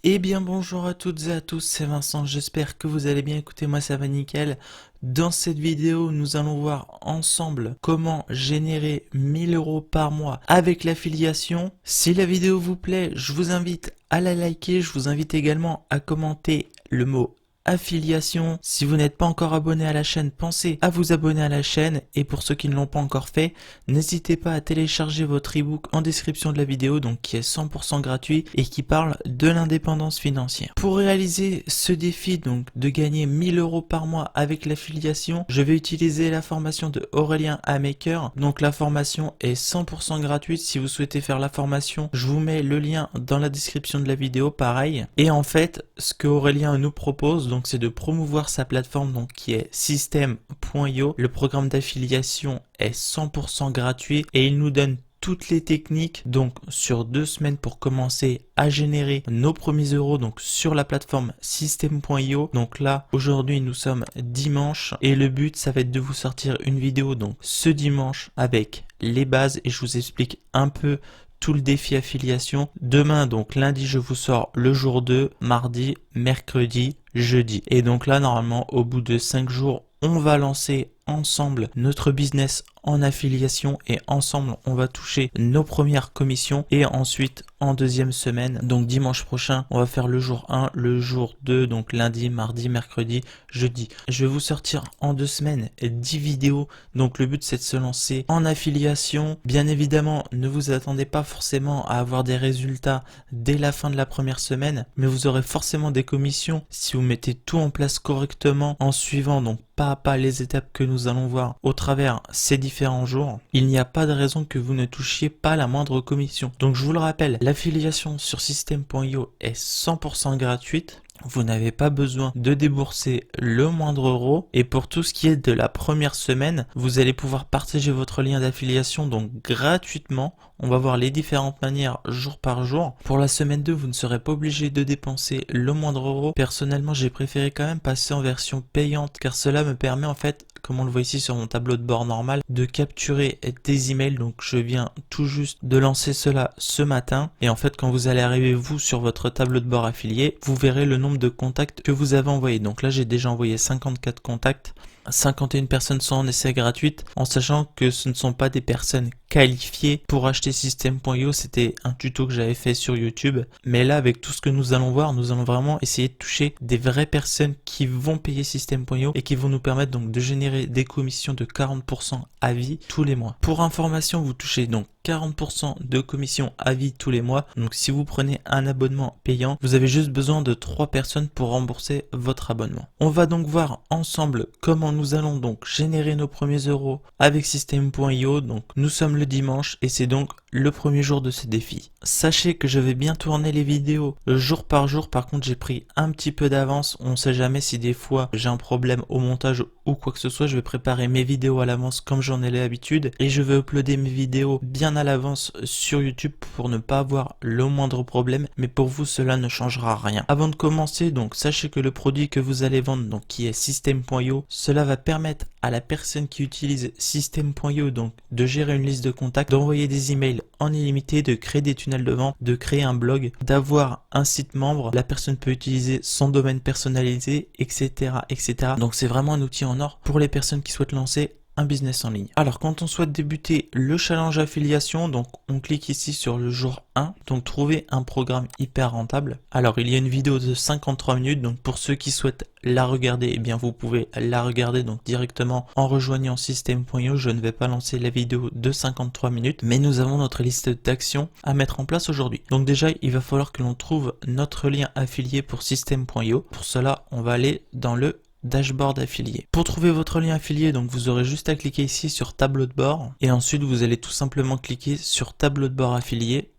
Eh bien bonjour à toutes et à tous, c'est Vincent, j'espère que vous allez bien. Écoutez, moi ça va nickel. Dans cette vidéo, nous allons voir ensemble comment générer 1000 € par mois avec l'affiliation. Si la vidéo vous plaît, je vous invite à la liker, je vous invite également à commenter le mot affiliation. Si vous n'êtes pas encore abonné à la chaîne, pensez à vous abonner à la chaîne, et pour ceux qui ne l'ont pas encore fait, n'hésitez pas à télécharger votre ebook en description de la vidéo, donc qui est 100% gratuit et qui parle de l'indépendance financière. Pour réaliser ce défi, donc de gagner 1000 € par mois avec l'affiliation, je vais utiliser la formation de Aurélien Amaker. Donc la formation est 100% gratuite. Si vous souhaitez faire la formation, je vous mets le lien dans la description de la vidéo, pareil. Et en fait, ce que Aurélien nous propose, donc c'est de promouvoir sa plateforme, donc qui est System.io. Le programme d'affiliation est 100% gratuit et il nous donne toutes les techniques donc sur 2 semaines pour commencer à générer nos premiers euros donc sur la plateforme System.io. Donc là aujourd'hui nous sommes dimanche et le but ça va être de vous sortir une vidéo donc ce dimanche avec les bases et je vous explique un peu tout le défi affiliation. Demain, donc lundi, je vous sors le jour 2, mardi, mercredi, jeudi. Et donc là, normalement, au bout de 5 jours, on va lancer ensemble notre business en affiliation et ensemble, on va toucher nos premières commissions. Et ensuite, en deuxième semaine, donc dimanche prochain, on va faire le jour 1, le jour 2, donc lundi, mardi, mercredi, jeudi. Je vais vous sortir en 2 semaines 10 vidéos. Donc le but, c'est de se lancer en affiliation. Bien évidemment, ne vous attendez pas forcément à avoir des résultats dès la fin de la première semaine, mais vous aurez forcément des commissions si vous mettez tout en place correctement en suivant donc pas à pas les étapes que nous allons voir au travers ces différents jours. Il n'y a pas de raison que vous ne touchiez pas la moindre commission. Donc je vous le rappelle, l'affiliation sur System.io est 100% gratuite. Vous n'avez pas besoin de débourser le moindre euro. Et pour tout ce qui est de la première semaine, vous allez pouvoir partager votre lien d'affiliation donc gratuitement. On va voir les différentes manières jour par jour. Pour la semaine 2, vous ne serez pas obligé de dépenser le moindre euro. Personnellement, j'ai préféré quand même passer en version payante car cela me permet en fait, comme on le voit ici sur mon tableau de bord normal, de capturer des emails. Donc je viens tout juste de lancer cela ce matin. Et en fait, quand vous allez arriver vous sur votre tableau de bord affilié, vous verrez le nombre de contacts que vous avez envoyés. Donc là, j'ai déjà envoyé 54 contacts. 51 personnes sont en essai gratuite, en sachant que ce ne sont pas des personnes qualifiées pour acheter System.io. C'était un tuto que j'avais fait sur YouTube. Mais là, avec tout ce que nous allons voir, nous allons vraiment essayer de toucher des vraies personnes qui vont payer System.io et qui vont nous permettre donc de générer des commissions de 40% à vie tous les mois. Pour information, vous touchez donc 40% de commission à vie tous les mois. Donc si vous prenez un abonnement payant, vous avez juste besoin de 3 personnes pour rembourser votre abonnement. On va donc voir ensemble comment nous allons donc générer nos premiers euros avec System.io. Donc nous sommes le dimanche et c'est donc le premier jour de ce défi. Sachez que je vais bien tourner les vidéos jour par jour. Par contre, j'ai pris un petit peu d'avance. On ne sait jamais si des fois j'ai un problème au montage ou quoi que ce soit. Je vais préparer mes vidéos à l'avance comme j'en ai l'habitude et je vais uploader mes vidéos bien à l'avance sur YouTube pour ne pas avoir le moindre problème. Mais pour vous, cela ne changera rien. Avant de commencer, donc sachez que le produit que vous allez vendre, donc qui est System.io, cela va permettre à la personne qui utilise System.io donc de gérer une liste de contacts, d'envoyer des emails en illimité, de créer des tunnels de vente, de créer un blog, d'avoir un site membre. La personne peut utiliser son domaine personnalisé, etc., etc. Donc c'est vraiment un outil en or pour les personnes qui souhaitent lancer un business en ligne. Alors quand on souhaite débuter le challenge affiliation, donc on clique ici sur le jour 1, donc trouver un programme hyper rentable. Alors il y a une vidéo de 53 minutes, donc pour ceux qui souhaitent la regarder, eh bien vous pouvez la regarder donc directement en rejoignant System.io. Je ne vais pas lancer la vidéo de 53 minutes, mais nous avons notre liste d'actions à mettre en place aujourd'hui. Donc déjà il va falloir que l'on trouve notre lien affilié pour System.io. Pour cela on va aller dans le dashboard affilié. Pour trouver votre lien affilié, donc vous aurez juste à cliquer ici sur tableau de bord et ensuite vous allez tout simplement cliquer sur tableau de bord affilié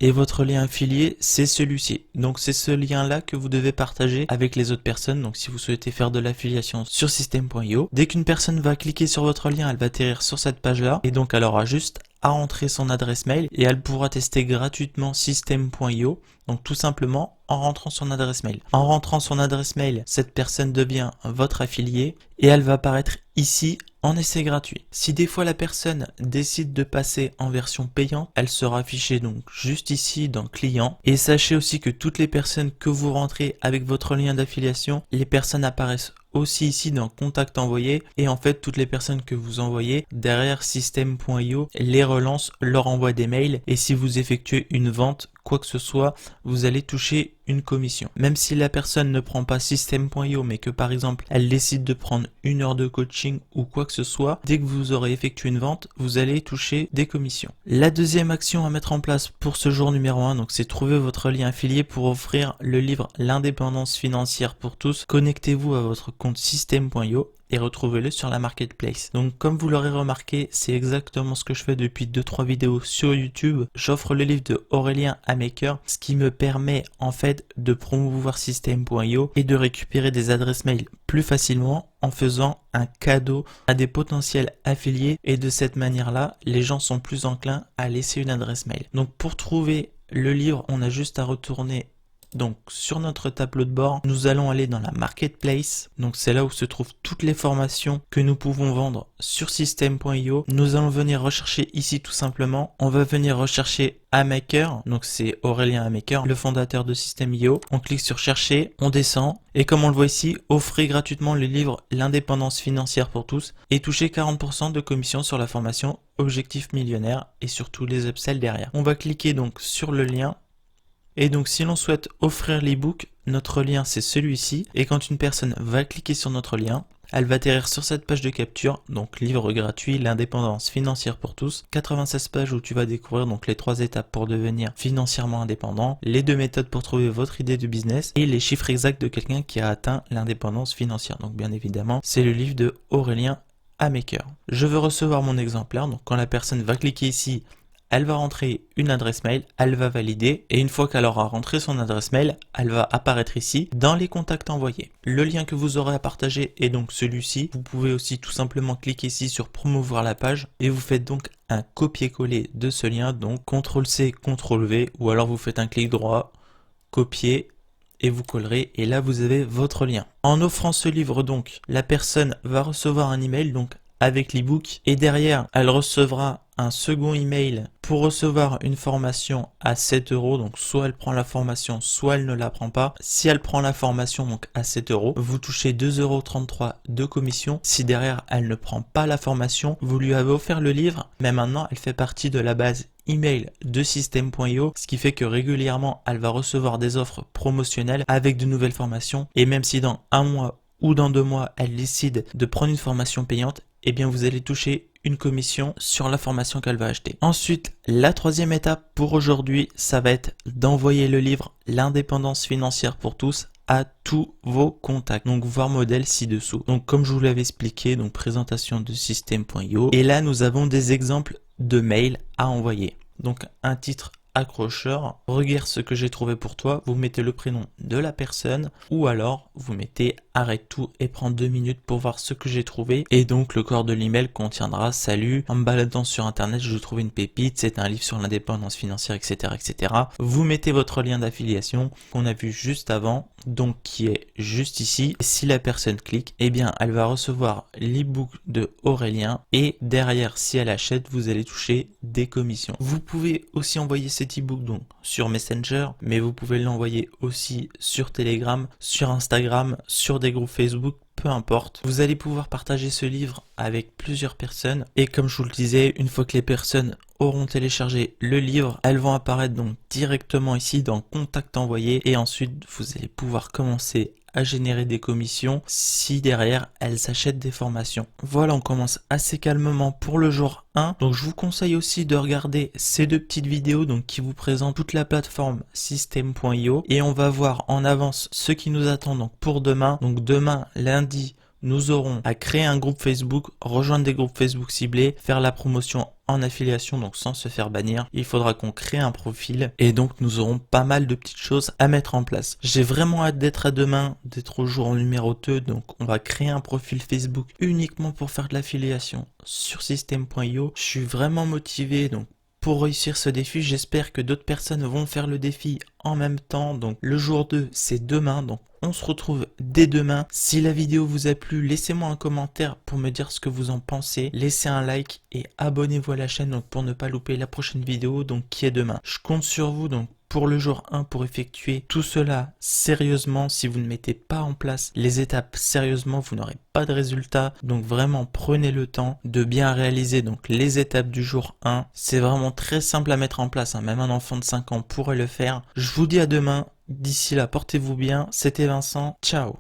et votre lien affilié c'est celui-ci. Donc c'est ce lien là que vous devez partager avec les autres personnes. Donc si vous souhaitez faire de l'affiliation sur System.io, dès qu'une personne va cliquer sur votre lien, elle va atterrir sur cette page là et donc elle aura juste à rentrer son adresse mail et elle pourra tester gratuitement System.io. Donc tout simplement en rentrant son adresse mail. En rentrant son adresse mail, cette personne devient votre affilié et elle va apparaître ici en essai gratuit. Si des fois la personne décide de passer en version payante, elle sera affichée donc juste ici dans client. Et sachez aussi que toutes les personnes que vous rentrez avec votre lien d'affiliation, les personnes apparaissent aussi ici dans contact envoyé, et en fait toutes les personnes que vous envoyez derrière system.io les relance, leur envoie des mails, et si vous effectuez une vente, quoi que ce soit, vous allez toucher une commission. Même si la personne ne prend pas system.io mais que par exemple elle décide de prendre 1 heure de coaching ou quoi que ce soit, dès que vous aurez effectué une vente, vous allez toucher des commissions. La deuxième action à mettre en place pour ce jour numéro 1, donc c'est trouver votre lien affilié pour offrir le livre L'indépendance financière pour tous. Connectez-vous à votre compte system.io et retrouvez-le sur la marketplace. Donc comme vous l'aurez remarqué, c'est exactement ce que je fais depuis 2-3 vidéos sur YouTube. J'offre le livre de Aurélien Amaker, ce qui me permet en fait de promouvoir system.io et de récupérer des adresses mail plus facilement en faisant un cadeau à des potentiels affiliés, et de cette manière-là, les gens sont plus enclins à laisser une adresse mail. Donc pour trouver le livre, on a juste à retourner donc sur notre tableau de bord, nous allons aller dans la marketplace. Donc c'est là où se trouvent toutes les formations que nous pouvons vendre sur system.io. Nous allons venir rechercher ici tout simplement. On va venir rechercher Amaker, donc c'est Aurélien Amaker, le fondateur de System.io. On clique sur chercher, on descend, et comme on le voit ici, offrez gratuitement le livre L'indépendance financière pour tous et touchez 40% de commission sur la formation Objectif Millionnaire et sur tous les upsells derrière. On va cliquer donc sur le lien. Et donc si l'on souhaite offrir l'ebook, notre lien c'est celui-ci, et quand une personne va cliquer sur notre lien, elle va atterrir sur cette page de capture, donc livre gratuit, l'indépendance financière pour tous, 96 pages où tu vas découvrir donc les 3 étapes pour devenir financièrement indépendant, les 2 méthodes pour trouver votre idée de business et les chiffres exacts de quelqu'un qui a atteint l'indépendance financière. Donc bien évidemment, c'est le livre de Aurélien Amaker. Je veux recevoir mon exemplaire, donc quand la personne va cliquer ici, elle va rentrer une adresse mail, elle va valider, et une fois qu'elle aura rentré son adresse mail, elle va apparaître ici dans les contacts envoyés. Le lien que vous aurez à partager est donc celui-ci. Vous pouvez aussi tout simplement cliquer ici sur promouvoir la page et vous faites donc un copier-coller de ce lien, donc CTRL-C, CTRL-V, ou alors vous faites un clic droit, copier, et vous collerez, et là vous avez votre lien. En offrant ce livre donc, la personne va recevoir un email donc avec l'ebook, et derrière elle recevra un second email pour recevoir une formation à 7 €. Donc soit elle prend la formation, soit elle ne la prend pas. Si elle prend la formation donc à 7 €, vous touchez 2,33 € de commission. Si derrière elle ne prend pas la formation, vous lui avez offert le livre, mais maintenant elle fait partie de la base email de system.io, ce qui fait que régulièrement elle va recevoir des offres promotionnelles avec de nouvelles formations, et même si dans 1 mois ou dans 2 mois elle décide de prendre une formation payante, eh bien vous allez toucher une commission sur la formation qu'elle va acheter. Ensuite, la troisième étape pour aujourd'hui, ça va être d'envoyer le livre L'indépendance financière pour tous à tous vos contacts. Donc voir modèle ci-dessous. Donc comme je vous l'avais expliqué, donc présentation de system.io, et là nous avons des exemples de mails à envoyer. Donc un titre accrocheur, regarde ce que j'ai trouvé pour toi, vous mettez le prénom de la personne, ou alors vous mettez arrête tout et prends 2 minutes pour voir ce que j'ai trouvé, et donc le corps de l'email contiendra salut, en me baladant sur internet je trouve une pépite, c'est un livre sur l'indépendance financière, etc., etc. Vous mettez votre lien d'affiliation qu'on a vu juste avant, donc qui est juste ici. Si la personne clique, eh bien elle va recevoir l'ebook de Aurélien, et derrière si elle achète vous allez toucher des commissions. Vous pouvez aussi envoyer cet ebook donc sur Messenger, mais vous pouvez l'envoyer aussi sur Telegram, sur Instagram, sur des groupes Facebook, peu importe. Vous allez pouvoir partager ce livre avec plusieurs personnes, et comme je vous le disais, une fois que les personnes auront téléchargé le livre, elles vont apparaître donc directement ici dans contact envoyé, et ensuite vous allez pouvoir commencer à générer des commissions si derrière elles achètent des formations. Voilà, on commence assez calmement pour le jour 1. Donc je vous conseille aussi de regarder ces 2 petites vidéos donc qui vous présentent toute la plateforme system.io, et on va voir en avance ce qui nous attend donc pour demain. Donc demain lundi, nous aurons à créer un groupe Facebook, rejoindre des groupes Facebook ciblés, faire la promotion en affiliation donc sans se faire bannir. Il faudra qu'on crée un profil, et donc nous aurons pas mal de petites choses à mettre en place. J'ai vraiment hâte d'être à demain, d'être au jour numéro 2. Donc on va créer un profil Facebook uniquement pour faire de l'affiliation sur system.io. Je suis vraiment motivé donc pour réussir ce défi. J'espère que d'autres personnes vont faire le défi en même temps. Donc le jour 2, c'est demain. Donc on se retrouve dès demain. Si la vidéo vous a plu, laissez-moi un commentaire pour me dire ce que vous en pensez. Laissez un like et abonnez-vous à la chaîne donc pour ne pas louper la prochaine vidéo donc qui est demain. Je compte sur vous donc pour le jour 1 pour effectuer tout cela sérieusement. Si vous ne mettez pas en place les étapes sérieusement, vous n'aurez pas de résultat. Donc vraiment prenez le temps de bien réaliser donc les étapes du jour 1. C'est vraiment très simple à mettre en place, hein. Même un enfant de 5 ans pourrait le faire. Je vous dis à demain. D'ici là, portez-vous bien. C'était Vincent. Ciao.